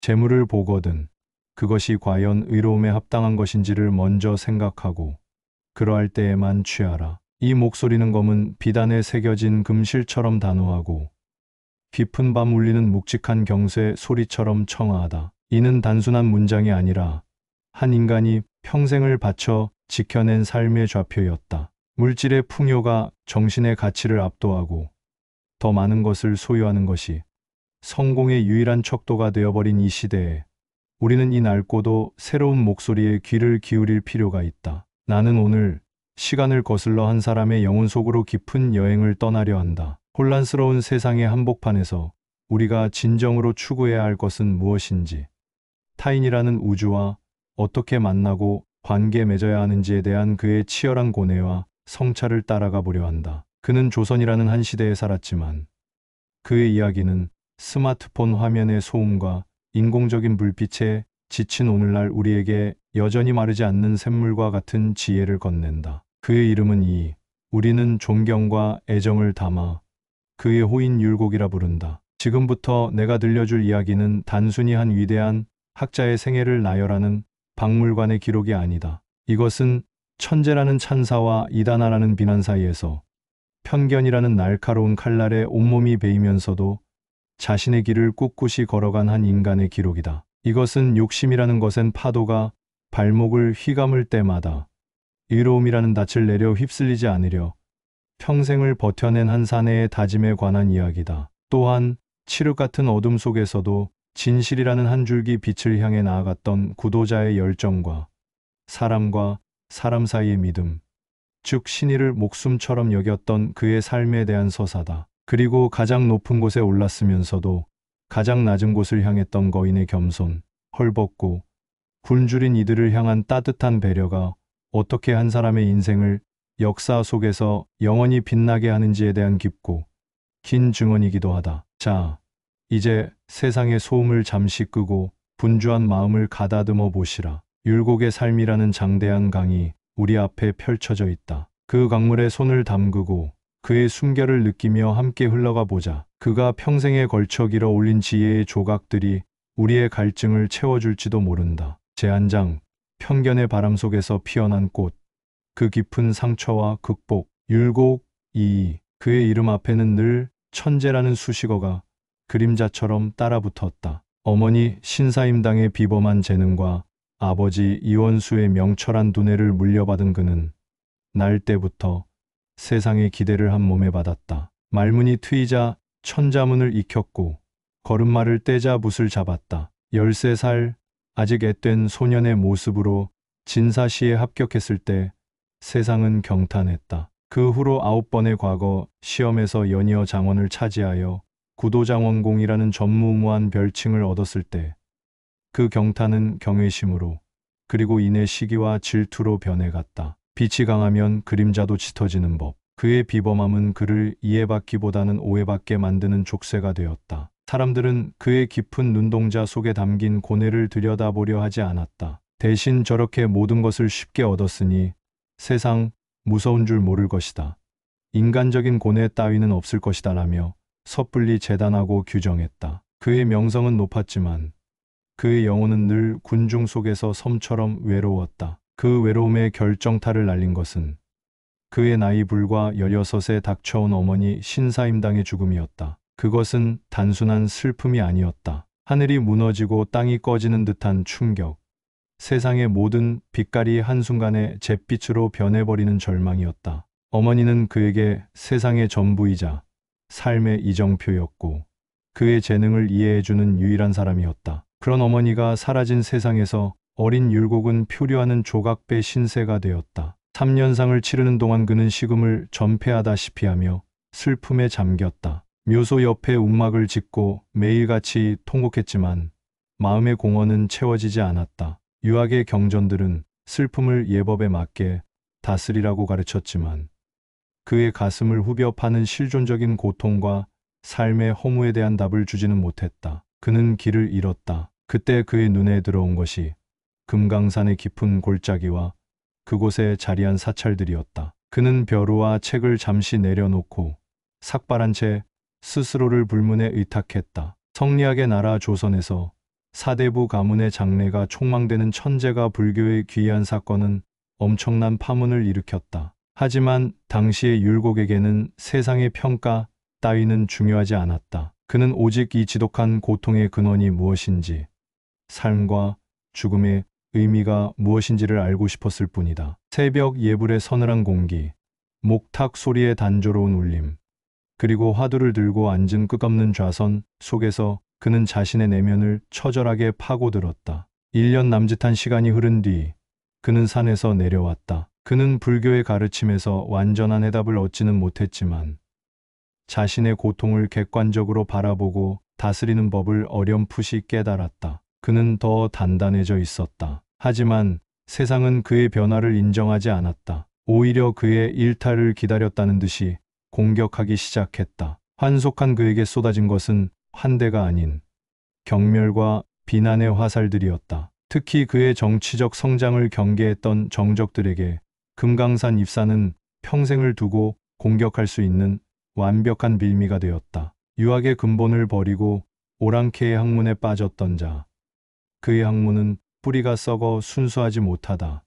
재물을 보거든 그것이 과연 의로움에 합당한 것인지를 먼저 생각하고 그러할 때에만 취하라. 이 목소리는 검은 비단에 새겨진 금실처럼 단호하고 깊은 밤 울리는 묵직한 경쇠 소리처럼 청아하다. 이는 단순한 문장이 아니라 한 인간이 평생을 바쳐 지켜낸 삶의 좌표였다. 물질의 풍요가 정신의 가치를 압도하고 더 많은 것을 소유하는 것이 성공의 유일한 척도가 되어버린 이 시대에 우리는 이 낡고도 새로운 목소리에 귀를 기울일 필요가 있다. 나는 오늘 시간을 거슬러 한 사람의 영혼 속으로 깊은 여행을 떠나려 한다. 혼란스러운 세상의 한복판에서 우리가 진정으로 추구해야 할 것은 무엇인지, 타인이라는 우주와 어떻게 만나고 관계 맺어야 하는지에 대한 그의 치열한 고뇌와 성찰을 따라가 보려 한다. 그는 조선이라는 한 시대에 살았지만 그의 이야기는 스마트폰 화면의 소음과 인공적인 불빛에 지친 오늘날 우리에게 여전히 마르지 않는 샘물과 같은 지혜를 건넨다. 그의 이름은 우리는 존경과 애정을 담아 그의 호인 율곡이라 부른다. 지금부터 내가 들려줄 이야기는 단순히 한 위대한 학자의 생애를 나열하는 박물관의 기록이 아니다. 이것은 천재라는 찬사와 이단아라는 비난 사이에서 편견이라는 날카로운 칼날에 온몸이 베이면서도 자신의 길을 꿋꿋이 걸어간 한 인간의 기록이다. 이것은 욕심이라는 것엔 파도가 발목을 휘감을 때마다 의로움이라는 닻을 내려 휩쓸리지 않으려 평생을 버텨낸 한 사내의 다짐에 관한 이야기다. 또한 칠흑 같은 어둠 속에서도 진실이라는 한 줄기 빛을 향해 나아갔던 구도자의 열정과 사람 사이의 믿음, 즉 신의를 목숨처럼 여겼던 그의 삶에 대한 서사다. 그리고 가장 높은 곳에 올랐으면서도 가장 낮은 곳을 향했던 거인의 겸손, 헐벗고 굶주린 이들을 향한 따뜻한 배려가 어떻게 한 사람의 인생을 역사 속에서 영원히 빛나게 하는지에 대한 깊고 긴 증언이기도 하다. 자, 이제 세상의 소음을 잠시 끄고 분주한 마음을 가다듬어 보시라. 율곡의 삶이라는 장대한 강이 우리 앞에 펼쳐져 있다. 그 강물에 손을 담그고 그의 숨결을 느끼며 함께 흘러가 보자. 그가 평생에 걸쳐 길어 올린 지혜의 조각들이 우리의 갈증을 채워줄지도 모른다. 제한장, 편견의 바람 속에서 피어난 꽃, 그 깊은 상처와 극복, 율곡 그의 이름 앞에는 늘 천재라는 수식어가 그림자처럼 따라붙었다. 어머니 신사임당의 비범한 재능과 아버지 이원수의 명철한 두뇌를 물려받은 그는 날 때부터 세상의 기대를 한 몸에 받았다. 말문이 트이자 천자문을 익혔고 걸음마를 떼자 붓을 잡았다. 13살 아직 앳된 소년의 모습으로 진사시에 합격했을 때 세상은 경탄했다. 그 후로 9번의 과거 시험에서 연이어 장원을 차지하여 구도장원공이라는 전무후무한 별칭을 얻었을 때 그 경탄은 경외심으로 그리고 이내 시기와 질투로 변해갔다. 빛이 강하면 그림자도 짙어지는 법. 그의 비범함은 그를 이해받기보다는 오해받게 만드는 족쇄가 되었다. 사람들은 그의 깊은 눈동자 속에 담긴 고뇌를 들여다보려 하지 않았다. 대신 저렇게 모든 것을 쉽게 얻었으니 세상 무서운 줄 모를 것이다. 인간적인 고뇌 따위는 없을 것이다 라며 섣불리 재단하고 규정했다. 그의 명성은 높았지만 그의 영혼은 늘 군중 속에서 섬처럼 외로웠다. 그 외로움의 결정타를 날린 것은 그의 나이 불과 16에 닥쳐온 어머니 신사임당의 죽음이었다. 그것은 단순한 슬픔이 아니었다. 하늘이 무너지고 땅이 꺼지는 듯한 충격. 세상의 모든 빛깔이 한순간에 잿빛으로 변해버리는 절망이었다. 어머니는 그에게 세상의 전부이자 삶의 이정표였고 그의 재능을 이해해주는 유일한 사람이었다. 그런 어머니가 사라진 세상에서 어린 율곡은 표류하는 조각배 신세가 되었다. 3년상을 치르는 동안 그는 식음을 전폐하다시피 하며 슬픔에 잠겼다. 묘소 옆에 움막을 짓고 매일같이 통곡했지만 마음의 공허는 채워지지 않았다. 유학의 경전들은 슬픔을 예법에 맞게 다스리라고 가르쳤지만 그의 가슴을 후벼 파는 실존적인 고통과 삶의 허무에 대한 답을 주지는 못했다. 그는 길을 잃었다. 그때 그의 눈에 들어온 것이 금강산의 깊은 골짜기와 그곳에 자리한 사찰들이었다. 그는 벼루와 책을 잠시 내려놓고 삭발한 채 스스로를 불문에 의탁했다. 성리학의 나라 조선에서 사대부 가문의 장래가 촉망되는 천재가 불교에 귀의한 사건은 엄청난 파문을 일으켰다. 하지만 당시의 율곡에게는 세상의 평가 따위는 중요하지 않았다. 그는 오직 이 지독한 고통의 근원이 무엇인지, 삶과 죽음의 의미가 무엇인지를 알고 싶었을 뿐이다. 새벽 예불의 서늘한 공기, 목탁 소리의 단조로운 울림, 그리고 화두를 들고 앉은 끝없는 좌선 속에서 그는 자신의 내면을 처절하게 파고들었다. 1년 남짓한 시간이 흐른 뒤 그는 산에서 내려왔다. 그는 불교의 가르침에서 완전한 해답을 얻지는 못했지만 자신의 고통을 객관적으로 바라보고 다스리는 법을 어렴풋이 깨달았다. 그는 더 단단해져 있었다. 하지만 세상은 그의 변화를 인정하지 않았다. 오히려 그의 일탈을 기다렸다는 듯이 공격하기 시작했다. 환속한 그에게 쏟아진 것은 환대가 아닌 경멸과 비난의 화살들이었다. 특히 그의 정치적 성장을 경계했던 정적들에게 금강산 입사는 평생을 두고 공격할 수 있는 완벽한 빌미가 되었다. 유학의 근본을 버리고 오랑캐의 학문에 빠졌던 자. 그의 학문은 뿌리가 썩어 순수하지 못하다.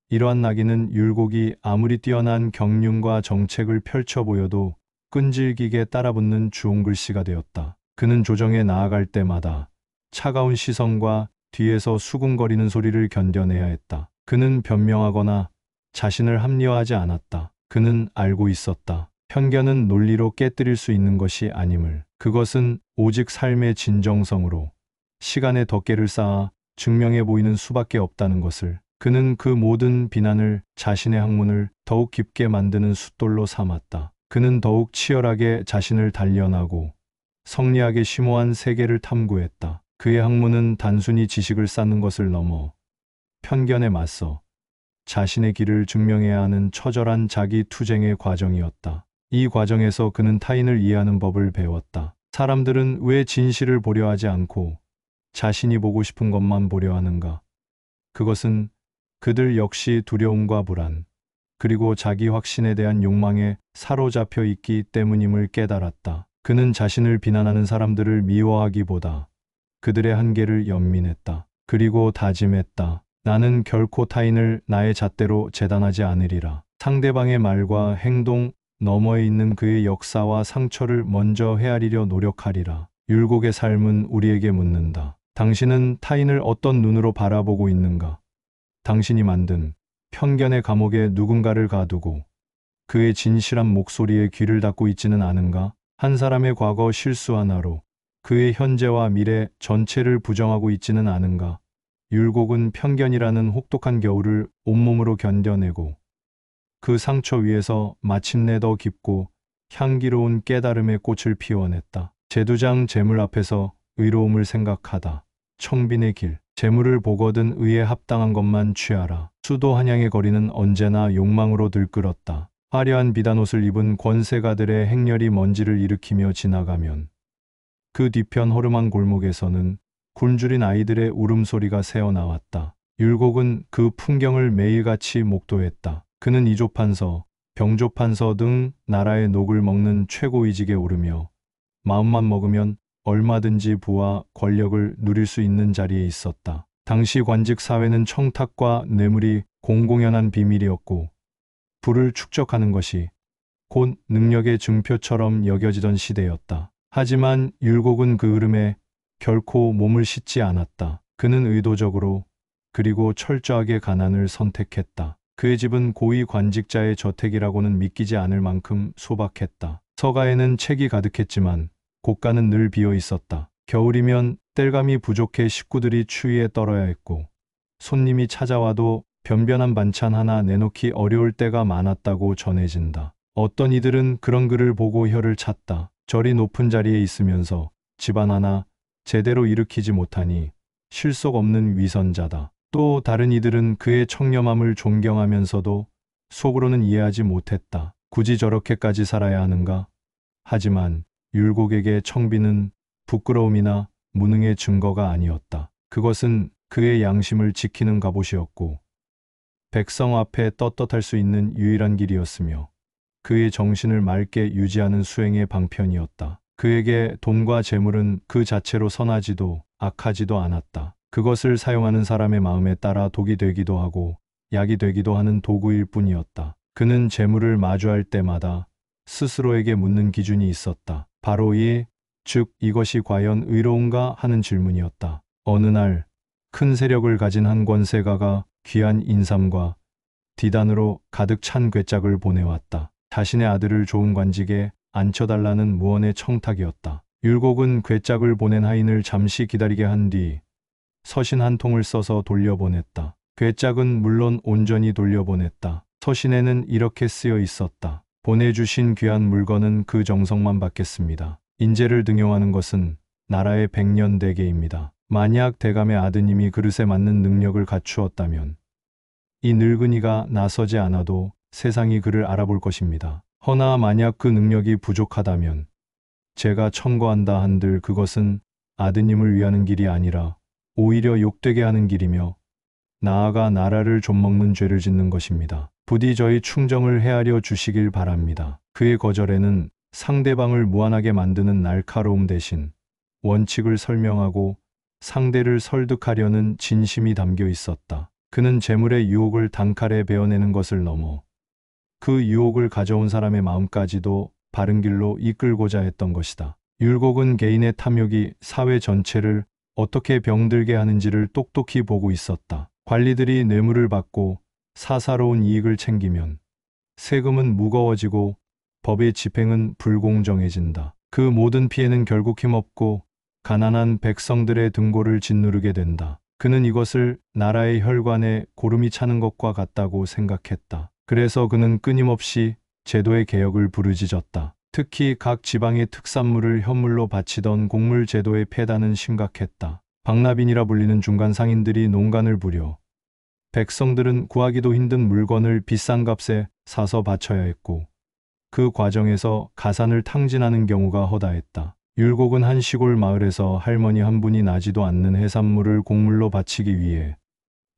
이러한 낙인은 율곡이 아무리 뛰어난 경륜과 정책을 펼쳐 보여도 끈질기게 따라붙는 주홍글씨가 되었다. 그는 조정에 나아갈 때마다 차가운 시선과 뒤에서 수군거리는 소리를 견뎌내야 했다. 그는 변명하거나 자신을 합리화하지 않았다. 그는 알고 있었다. 편견은 논리로 깨뜨릴 수 있는 것이 아님을. 그것은 오직 삶의 진정성으로 시간의 덮개를 쌓아 증명해 보이는 수밖에 없다는 것을. 그는 그 모든 비난을 자신의 학문을 더욱 깊게 만드는 숫돌로 삼았다. 그는 더욱 치열하게 자신을 단련하고 성리하게 심오한 세계를 탐구했다. 그의 학문은 단순히 지식을 쌓는 것을 넘어 편견에 맞서 자신의 길을 증명해야 하는 처절한 자기 투쟁의 과정이었다. 이 과정에서 그는 타인을 이해하는 법을 배웠다. 사람들은 왜 진실을 보려 하지 않고 자신이 보고 싶은 것만 보려 하는가? 그것은 그들 역시 두려움과 불안, 그리고 자기 확신에 대한 욕망에 사로잡혀 있기 때문임을 깨달았다. 그는 자신을 비난하는 사람들을 미워하기보다 그들의 한계를 연민했다. 그리고 다짐했다. 나는 결코 타인을 나의 잣대로 재단하지 않으리라. 상대방의 말과 행동 너머에 있는 그의 역사와 상처를 먼저 헤아리려 노력하리라. 율곡의 삶은 우리에게 묻는다. 당신은 타인을 어떤 눈으로 바라보고 있는가? 당신이 만든 편견의 감옥에 누군가를 가두고 그의 진실한 목소리에 귀를 닫고 있지는 않은가? 한 사람의 과거 실수 하나로 그의 현재와 미래 전체를 부정하고 있지는 않은가? 율곡은 편견이라는 혹독한 겨울을 온몸으로 견뎌내고 그 상처 위에서 마침내 더 깊고 향기로운 깨달음의 꽃을 피워냈다. 제두장 재물 앞에서 의로움을 생각하다. 청빈의 길. 재물을 보거든 의에 합당한 것만 취하라. 수도 한양의 거리는 언제나 욕망으로 들끓었다. 화려한 비단옷을 입은 권세가들의 행렬이 먼지를 일으키며 지나가면 그 뒤편 허름한 골목에서는 굶주린 아이들의 울음소리가 새어나왔다. 율곡은 그 풍경을 매일같이 목도했다. 그는 이조판서, 병조판서 등 나라의 녹을 먹는 최고위직에 오르며 마음만 먹으면 얼마든지 부와 권력을 누릴 수 있는 자리에 있었다. 당시 관직 사회는 청탁과 뇌물이 공공연한 비밀이었고 부를 축적하는 것이 곧 능력의 증표처럼 여겨지던 시대였다. 하지만 율곡은 그 흐름에 결코 몸을 싣지 않았다. 그는 의도적으로 그리고 철저하게 가난을 선택했다. 그의 집은 고위 관직자의 저택이라고는 믿기지 않을 만큼 소박했다. 서가에는 책이 가득했지만 곳간은 늘 비어 있었다. 겨울이면 땔감이 부족해 식구들이 추위에 떨어야 했고 손님이 찾아와도 변변한 반찬 하나 내놓기 어려울 때가 많았다고 전해진다. 어떤 이들은 그런 그를 보고 혀를 찼다. 저리 높은 자리에 있으면서 집안 하나 제대로 일으키지 못하니 실속 없는 위선자다. 또 다른 이들은 그의 청렴함을 존경하면서도 속으로는 이해하지 못했다. 굳이 저렇게까지 살아야 하는가? 하지만 율곡에게 청빈은 부끄러움이나 무능의 증거가 아니었다. 그것은 그의 양심을 지키는 갑옷이었고 백성 앞에 떳떳할 수 있는 유일한 길이었으며 그의 정신을 맑게 유지하는 수행의 방편이었다. 그에게 돈과 재물은 그 자체로 선하지도 악하지도 않았다. 그것을 사용하는 사람의 마음에 따라 독이 되기도 하고 약이 되기도 하는 도구일 뿐이었다. 그는 재물을 마주할 때마다 스스로에게 묻는 기준이 있었다. 바로 즉 이것이 과연 의로운가 하는 질문이었다. 어느 날 큰 세력을 가진 한 권세가가 귀한 인삼과 디단으로 가득 찬 괴짝을 보내왔다. 자신의 아들을 좋은 관직에 앉혀달라는 무언의 청탁이었다. 율곡은 괴짝을 보낸 하인을 잠시 기다리게 한 뒤 서신 한 통을 써서 돌려보냈다. 괴짝은 물론 온전히 돌려보냈다. 서신에는 이렇게 쓰여 있었다. 보내주신 귀한 물건은 그 정성만 받겠습니다. 인재를 등용하는 것은 나라의 백년대계입니다. 만약 대감의 아드님이 그릇에 맞는 능력을 갖추었다면 이 늙은이가 나서지 않아도 세상이 그를 알아볼 것입니다. 허나 만약 그 능력이 부족하다면 제가 청구한다 한들 그것은 아드님을 위하는 길이 아니라 오히려 욕되게 하는 길이며 나아가 나라를 좀먹는 죄를 짓는 것입니다. 부디 저희 충정을 헤아려 주시길 바랍니다. 그의 거절에는 상대방을 무안하게 만드는 날카로움 대신 원칙을 설명하고 상대를 설득하려는 진심이 담겨 있었다. 그는 재물의 유혹을 단칼에 베어내는 것을 넘어 그 유혹을 가져온 사람의 마음까지도 바른 길로 이끌고자 했던 것이다. 율곡은 개인의 탐욕이 사회 전체를 어떻게 병들게 하는지를 똑똑히 보고 있었다. 관리들이 뇌물을 받고 사사로운 이익을 챙기면 세금은 무거워지고 법의 집행은 불공정해진다. 그 모든 피해는 결국 힘없고 가난한 백성들의 등골을 짓누르게 된다. 그는 이것을 나라의 혈관에 고름이 차는 것과 같다고 생각했다. 그래서 그는 끊임없이 제도의 개혁을 부르짖었다. 특히 각 지방의 특산물을 현물로 바치던 곡물 제도의 폐단은 심각했다. 박납인이라 불리는 중간 상인들이 농간을 부려 백성들은 구하기도 힘든 물건을 비싼 값에 사서 바쳐야 했고 그 과정에서 가산을 탕진하는 경우가 허다했다. 율곡은 한 시골 마을에서 할머니 한 분이 나지도 않는 해산물을 곡물로 바치기 위해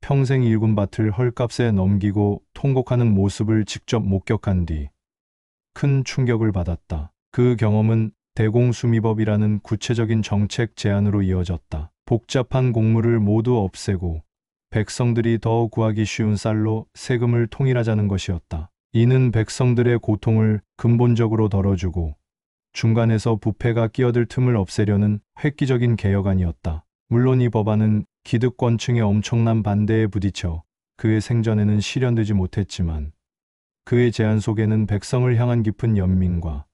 평생 일군 밭을 헐값에 넘기고 통곡하는 모습을 직접 목격한 뒤 큰 충격을 받았다. 그 경험은 대공수미법이라는 구체적인 정책 제안으로 이어졌다. 복잡한 곡물을 모두 없애고 백성들이 더 구하기 쉬운 쌀로 세금을 통일하자는 것이었다. 이는 백성들의 고통을 근본적으로 덜어주고 중간에서 부패가 끼어들 틈을 없애려는 획기적인 개혁안이었다. 물론 이 법안은 기득권층의 엄청난 반대에 부딪혀 그의 생전에는 실현되지 못했지만 그의 제안 속에는 백성을 향한 깊은 연민과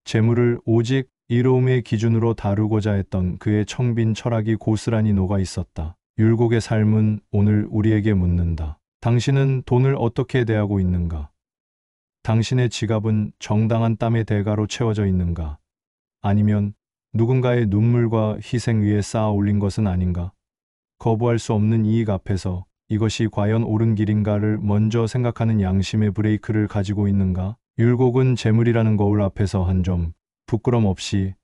재물을 오직 이로움의 기준으로 다루고자 했던 그의 청빈 철학이 고스란히 녹아 있었다. 율곡의 삶은 오늘 우리에게 묻는다. 당신은 돈을 어떻게 대하고 있는가? 당신의 지갑은 정당한 땀의 대가로 채워져 있는가? 아니면 누군가의 눈물과 희생 위에 쌓아 올린 것은 아닌가? 거부할 수 없는 이익 앞에서 이것이 과연 옳은 길인가를 먼저 생각하는 양심의 브레이크를 가지고 있는가? 율곡은 재물이라는 거울 앞에서 한 점 부끄럼 없이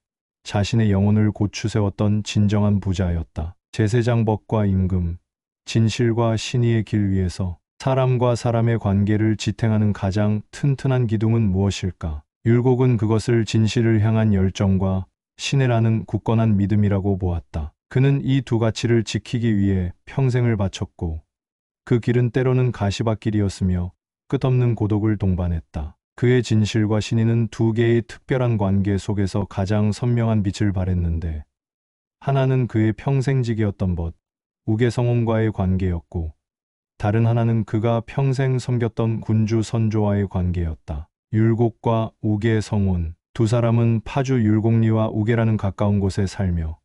자신의 영혼을 고추세웠던 진정한 부자였다. 제세장법과 임금, 진실과 신의의 길 위에서 사람과 사람의 관계를 지탱하는 가장 튼튼한 기둥은 무엇일까? 율곡은 그것을 진실을 향한 열정과 신뢰라는 굳건한 믿음이라고 보았다. 그는 이 두 가치를 지키기 위해 평생을 바쳤고 그 길은 때로는 가시밭길이었으며 끝없는 고독을 동반했다. 그의 진실과 신의는 두 개의 특별한 관계 속에서 가장 선명한 빛을 발했는데 하나는 그의 평생직이었던 벗, 우계성원과의 관계였고 다른 하나는 그가 평생 섬겼던 군주 선조와의 관계였다. 율곡과 우계성원 두 사람은 파주 율곡리와 우계라는 가까운 곳에 살며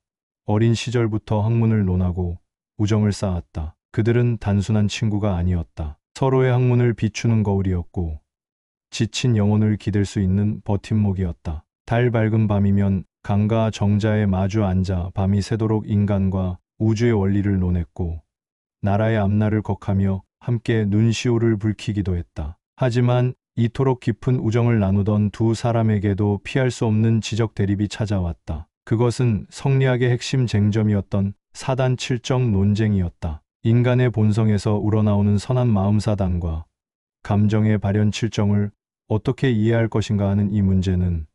어린 시절부터 학문을 논하고 우정을 쌓았다. 그들은 단순한 친구가 아니었다. 서로의 학문을 비추는 거울이었고 지친 영혼을 기댈 수 있는 버팀목이었다. 달 밝은 밤이면 강과 정자에 마주 앉아 밤이 새도록 인간과 우주의 원리를 논했고 나라의 앞날을 걷하며 함께 눈시울을 붉히기도 했다. 하지만 이토록 깊은 우정을 나누던 두 사람에게도 피할 수 없는 지적 대립이 찾아왔다. 그것은 성리학의 핵심 쟁점이었던 사단 칠정 논쟁이었다. 인간의 본성에서 우러나오는 선한 마음사단과 감정의 발현 칠정을 어떻게 이해할 것인가 하는 이 문제는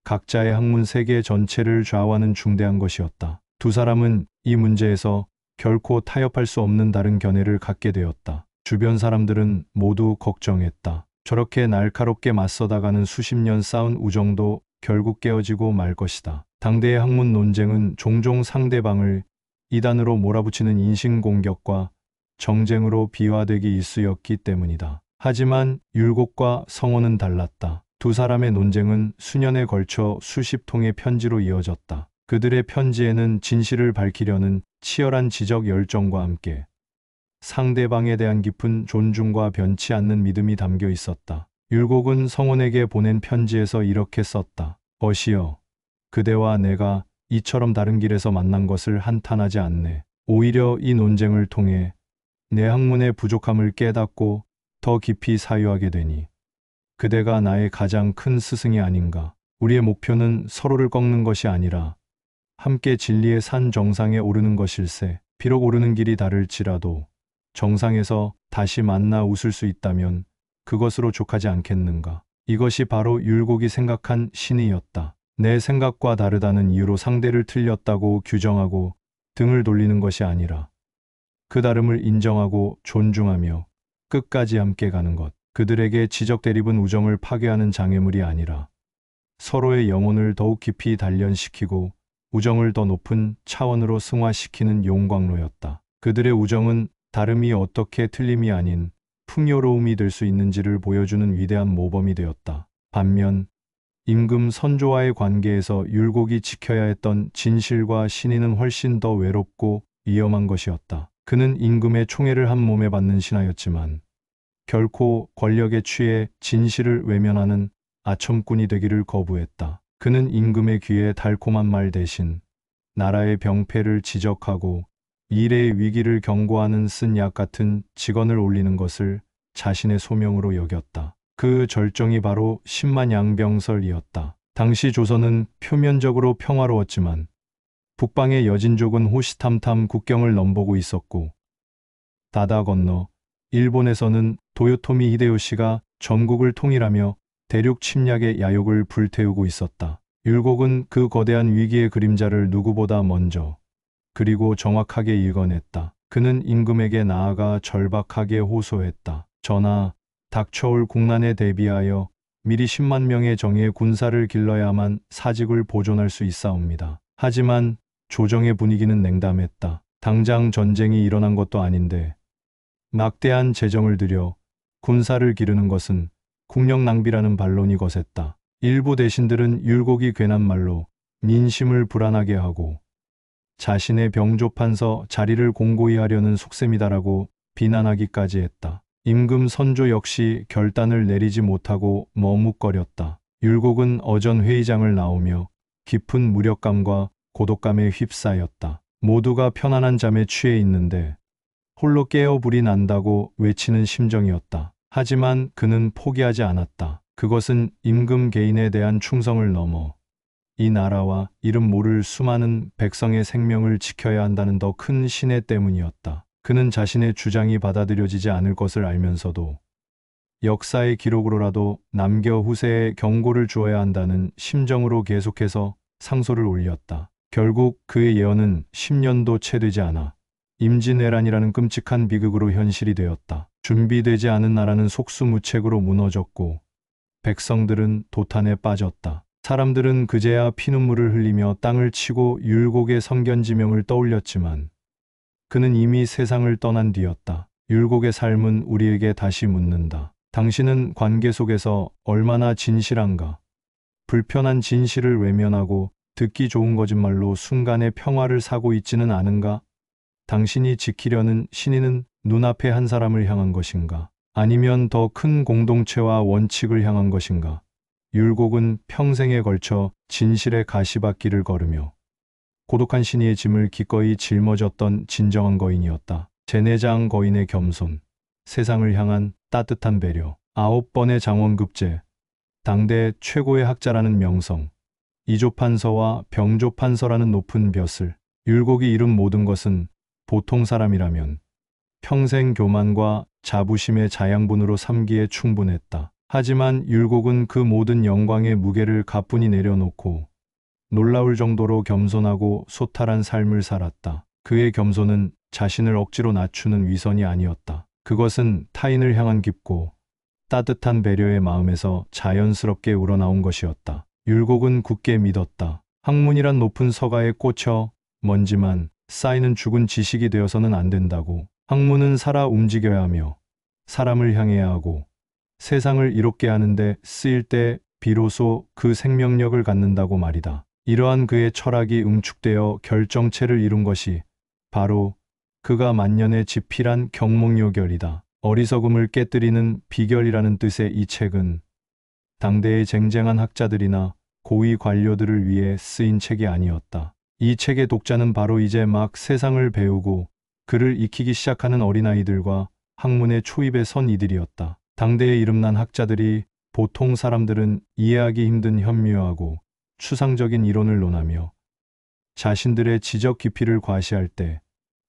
각자의 학문 세계 전체를 좌우하는 중대한 것이었다. 두 사람은 이 문제에서 결코 타협할 수 없는 다른 견해를 갖게 되었다. 주변 사람들은 모두 걱정했다. 저렇게 날카롭게 맞서다가는 수십 년 쌓은 우정도 결국 깨어지고 말 것이다. 당대의 학문 논쟁은 종종 상대방을 이단으로 몰아붙이는 인신공격과 정쟁으로 비화되기 일쑤였기 때문이다. 하지만 율곡과 성호는 달랐다. 두 사람의 논쟁은 수년에 걸쳐 수십 통의 편지로 이어졌다. 그들의 편지에는 진실을 밝히려는 치열한 지적 열정과 함께 상대방에 대한 깊은 존중과 변치 않는 믿음이 담겨 있었다. 율곡은 성혼에게 보낸 편지에서 이렇게 썼다. 벗이여, 그대와 내가 이처럼 다른 길에서 만난 것을 한탄하지 않네. 오히려 이 논쟁을 통해 내 학문의 부족함을 깨닫고 더 깊이 사유하게 되니 그대가 나의 가장 큰 스승이 아닌가. 우리의 목표는 서로를 꺾는 것이 아니라 함께 진리의 산 정상에 오르는 것일세. 비록 오르는 길이 다를지라도 정상에서 다시 만나 웃을 수 있다면 그것으로 족하지 않겠는가. 이것이 바로 율곡이 생각한 신의였다. 내 생각과 다르다는 이유로 상대를 틀렸다고 규정하고 등을 돌리는 것이 아니라 그 다름을 인정하고 존중하며 끝까지 함께 가는 것. 그들에게 지적 대립은 우정을 파괴하는 장애물이 아니라 서로의 영혼을 더욱 깊이 단련시키고 우정을 더 높은 차원으로 승화시키는 용광로였다. 그들의 우정은 다름이 어떻게 틀림이 아닌 풍요로움이 될 수 있는지를 보여주는 위대한 모범이 되었다. 반면 임금 선조와의 관계에서 율곡이 지켜야 했던 진실과 신의는 훨씬 더 외롭고 위험한 것이었다. 그는 임금의 총애를 한 몸에 받는 신하였지만 결코 권력에 취해 진실을 외면하는 아첨꾼이 되기를 거부했다. 그는 임금의 귀에 달콤한 말 대신 나라의 병폐를 지적하고 미래의 위기를 경고하는 쓴 약 같은 직언을 올리는 것을 자신의 소명으로 여겼다. 그 절정이 바로 십만양병설이었다. 당시 조선은 표면적으로 평화로웠지만 북방의 여진족은 호시탐탐 국경을 넘보고 있었고 바다 건너 일본에서는 도요토미 히데요시가 전국을 통일하며 대륙 침략의 야욕을 불태우고 있었다. 율곡은 그 거대한 위기의 그림자를 누구보다 먼저 그리고 정확하게 읽어냈다. 그는 임금에게 나아가 절박하게 호소했다. 전하, 닥쳐올 국난에 대비하여 미리 10만 명의 정예의 군사를 길러야만 사직을 보존할 수 있사옵니다. 하지만 조정의 분위기는 냉담했다. 당장 전쟁이 일어난 것도 아닌데 막대한 재정을 들여 군사를 기르는 것은 국력 낭비라는 반론이 거셌다. 일부 대신들은 율곡이 괜한 말로 민심을 불안하게 하고 자신의 병조판서 자리를 공고히 하려는 속셈이다라고 비난하기까지 했다. 임금 선조 역시 결단을 내리지 못하고 머뭇거렸다. 율곡은 어전 회의장을 나오며 깊은 무력감과 고독감에 휩싸였다. 모두가 편안한 잠에 취해 있는데 홀로 깨어 불이 난다고 외치는 심정이었다. 하지만 그는 포기하지 않았다. 그것은 임금 개인에 대한 충성을 넘어 이 나라와 이름 모를 수많은 백성의 생명을 지켜야 한다는 더 큰 신의 때문이었다. 그는 자신의 주장이 받아들여지지 않을 것을 알면서도 역사의 기록으로라도 남겨 후세에 경고를 주어야 한다는 심정으로 계속해서 상소를 올렸다. 결국 그의 예언은 10년도 채 되지 않아 임진왜란이라는 끔찍한 비극으로 현실이 되었다. 준비되지 않은 나라는 속수무책으로 무너졌고 백성들은 도탄에 빠졌다. 사람들은 그제야 피눈물을 흘리며 땅을 치고 율곡의 성견지명을 떠올렸지만 그는 이미 세상을 떠난 뒤였다. 율곡의 삶은 우리에게 다시 묻는다. 당신은 관계 속에서 얼마나 진실한가? 불편한 진실을 외면하고 듣기 좋은 거짓말로 순간의 평화를 사고 있지는 않은가? 당신이 지키려는 신의는 눈앞의 한 사람을 향한 것인가? 아니면 더 큰 공동체와 원칙을 향한 것인가? 율곡은 평생에 걸쳐 진실의 가시밭길을 걸으며 고독한 신의의 짐을 기꺼이 짊어졌던 진정한 거인이었다. 제내장 거인의 겸손, 세상을 향한 따뜻한 배려, 9번의 장원급제, 당대 최고의 학자라는 명성, 이조판서와 병조판서라는 높은 벼슬. 율곡이 이룬 모든 것은 보통 사람이라면 평생 교만과 자부심의 자양분으로 삼기에 충분했다. 하지만 율곡은 그 모든 영광의 무게를 가뿐히 내려놓고 놀라울 정도로 겸손하고 소탈한 삶을 살았다. 그의 겸손은 자신을 억지로 낮추는 위선이 아니었다. 그것은 타인을 향한 깊고 따뜻한 배려의 마음에서 자연스럽게 우러나온 것이었다. 율곡은 굳게 믿었다. 학문이란 높은 서가에 꽂혀 먼지만 쌓이는 죽은 지식이 되어서는 안 된다고. 학문은 살아 움직여야 하며 사람을 향해야 하고 세상을 이롭게 하는데 쓰일 때 비로소 그 생명력을 갖는다고 말이다. 이러한 그의 철학이 응축되어 결정체를 이룬 것이 바로 그가 만년에 집필한 경몽요결이다. 어리석음을 깨뜨리는 비결이라는 뜻의 이 책은 당대의 쟁쟁한 학자들이나 고위 관료들을 위해 쓰인 책이 아니었다. 이 책의 독자는 바로 이제 막 세상을 배우고 글을 익히기 시작하는 어린아이들과 학문의 초입에 선 이들이었다. 당대의 이름난 학자들이 보통 사람들은 이해하기 힘든 현묘하고 추상적인 이론을 논하며 자신들의 지적 깊이를 과시할 때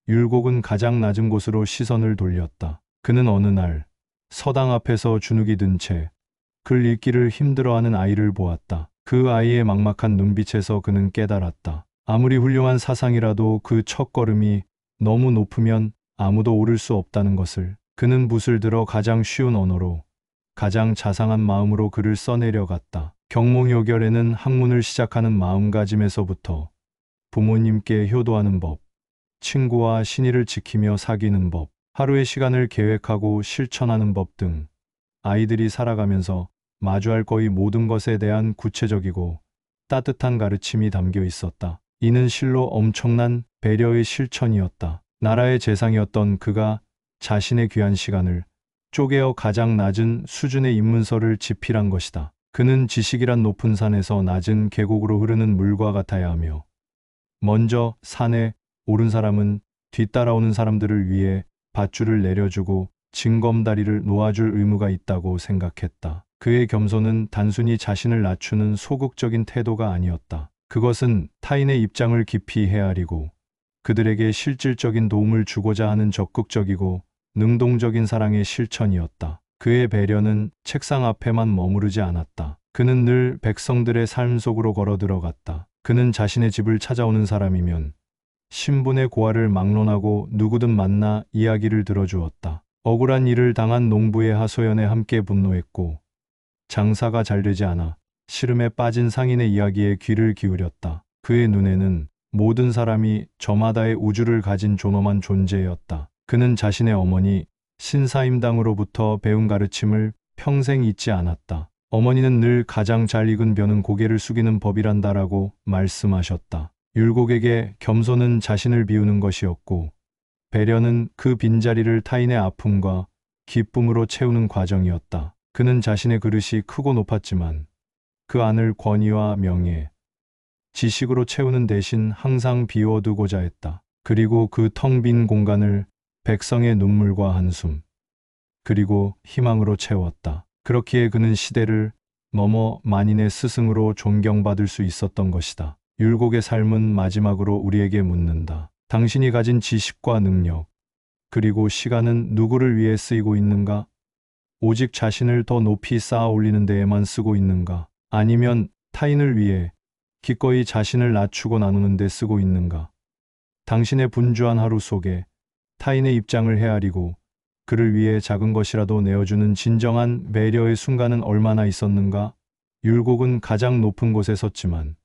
율곡은 가장 낮은 곳으로 시선을 돌렸다. 그는 어느 날 서당 앞에서 주눅이 든 채 글 읽기를 힘들어하는 아이를 보았다. 그 아이의 막막한 눈빛에서 그는 깨달았다. 아무리 훌륭한 사상이라도 그 첫걸음이 너무 높으면 아무도 오를 수 없다는 것을. 그는 붓을 들어 가장 쉬운 언어로 가장 자상한 마음으로 글을 써내려갔다. 경몽요결에는 학문을 시작하는 마음가짐에서부터 부모님께 효도하는 법, 친구와 신의를 지키며 사귀는 법, 하루의 시간을 계획하고 실천하는 법 등 아이들이 살아가면서 마주할 거의 모든 것에 대한 구체적이고 따뜻한 가르침이 담겨 있었다. 이는 실로 엄청난 배려의 실천이었다. 나라의 재상이었던 그가 자신의 귀한 시간을 쪼개어 가장 낮은 수준의 입문서를 집필한 것이다. 그는 지식이란 높은 산에서 낮은 계곡으로 흐르는 물과 같아야 하며 먼저 산에 오른 사람은 뒤따라오는 사람들을 위해 밧줄을 내려주고 징검다리를 놓아줄 의무가 있다고 생각했다. 그의 겸손은 단순히 자신을 낮추는 소극적인 태도가 아니었다. 그것은 타인의 입장을 깊이 헤아리고 그들에게 실질적인 도움을 주고자 하는 적극적이고 능동적인 사랑의 실천이었다. 그의 배려는 책상 앞에만 머무르지 않았다. 그는 늘 백성들의 삶 속으로 걸어 들어갔다. 그는 자신의 집을 찾아오는 사람이면 신분의 고하를 막론하고 누구든 만나 이야기를 들어주었다. 억울한 일을 당한 농부의 하소연에 함께 분노했고 장사가 잘 되지 않아 시름에 빠진 상인의 이야기에 귀를 기울였다. 그의 눈에는 모든 사람이 저마다의 우주를 가진 존엄한 존재였다. 그는 자신의 어머니 신사임당으로부터 배운 가르침을 평생 잊지 않았다. 어머니는 늘 가장 잘 익은 벼는 고개를 숙이는 법이란다라고 말씀하셨다. 율곡에게 겸손은 자신을 비우는 것이었고 배려는 그 빈자리를 타인의 아픔과 기쁨으로 채우는 과정이었다. 그는 자신의 그릇이 크고 높았지만 그 안을 권위와 명예, 지식으로 채우는 대신 항상 비워두고자 했다. 그리고 그 텅 빈 공간을 백성의 눈물과 한숨, 그리고 희망으로 채웠다. 그렇기에 그는 시대를 넘어 만인의 스승으로 존경받을 수 있었던 것이다. 율곡의 삶은 마지막으로 우리에게 묻는다. 당신이 가진 지식과 능력, 그리고 시간은 누구를 위해 쓰이고 있는가? 오직 자신을 더 높이 쌓아 올리는 데에만 쓰고 있는가? 아니면 타인을 위해 기꺼이 자신을 낮추고 나누는 데 쓰고 있는가? 당신의 분주한 하루 속에 타인의 입장을 헤아리고 그를 위해 작은 것이라도 내어주는 진정한 배려의 순간은 얼마나 있었는가? 율곡은 가장 높은 곳에 섰지만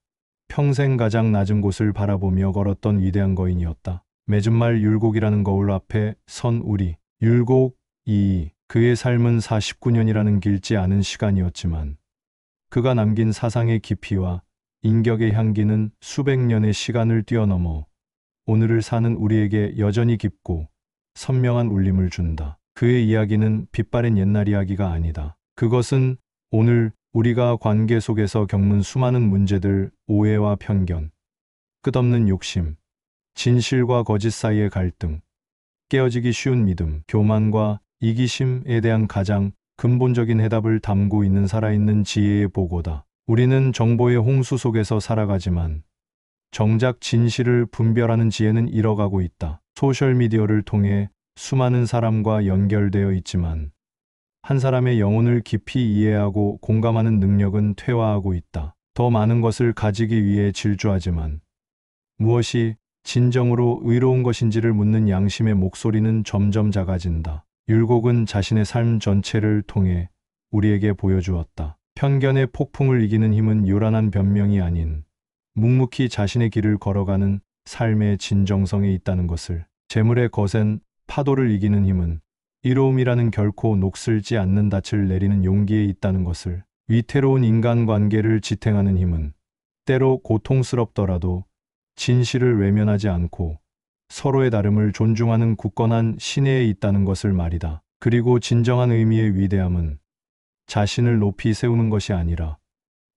평생 가장 낮은 곳을 바라보며 걸었던 위대한 거인이었다. 맺은 말 율곡이라는 거울 앞에 선 우리. 율곡이 그의 삶은 49년이라는 길지 않은 시간이었지만 그가 남긴 사상의 깊이와 인격의 향기는 수백 년의 시간을 뛰어넘어 오늘을 사는 우리에게 여전히 깊고 선명한 울림을 준다. 그의 이야기는 빛바랜 옛날 이야기가 아니다. 그것은 오늘 우리가 관계 속에서 겪는 수많은 문제들, 오해와 편견, 끝없는 욕심, 진실과 거짓 사이의 갈등, 깨어지기 쉬운 믿음, 교만과 이기심에 대한 가장 근본적인 해답을 담고 있는 살아있는 지혜의 보고다. 우리는 정보의 홍수 속에서 살아가지만 정작 진실을 분별하는 지혜는 잃어가고 있다. 소셜미디어를 통해 수많은 사람과 연결되어 있지만 한 사람의 영혼을 깊이 이해하고 공감하는 능력은 퇴화하고 있다. 더 많은 것을 가지기 위해 질주하지만 무엇이 진정으로 의로운 것인지를 묻는 양심의 목소리는 점점 작아진다. 율곡은 자신의 삶 전체를 통해 우리에게 보여주었다. 편견의 폭풍을 이기는 힘은 요란한 변명이 아닌 묵묵히 자신의 길을 걸어가는 삶의 진정성에 있다는 것을, 재물의 거센 파도를 이기는 힘은 이로움이라는 결코 녹슬지 않는 닻을 내리는 용기에 있다는 것을, 위태로운 인간관계를 지탱하는 힘은 때로 고통스럽더라도 진실을 외면하지 않고 서로의 다름을 존중하는 굳건한 신뢰에 있다는 것을 말이다. 그리고 진정한 의미의 위대함은 자신을 높이 세우는 것이 아니라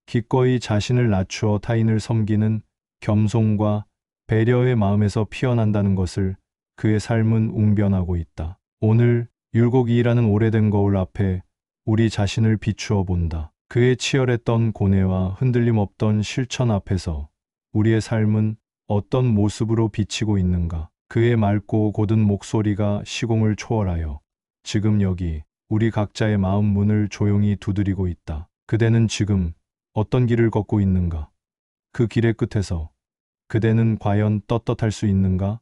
기꺼이 자신을 낮추어 타인을 섬기는 겸손과 배려의 마음에서 피어난다는 것을 그의 삶은 웅변하고 있다. 오늘 율곡이라는 오래된 거울 앞에 우리 자신을 비추어 본다. 그의 치열했던 고뇌와 흔들림 없던 실천 앞에서 우리의 삶은 어떤 모습으로 비치고 있는가? 그의 맑고 고든 목소리가 시공을 초월하여 지금 여기 우리 각자의 마음 문을 조용히 두드리고 있다. 그대는 지금 어떤 길을 걷고 있는가? 그 길의 끝에서 그대는 과연 떳떳할 수 있는가?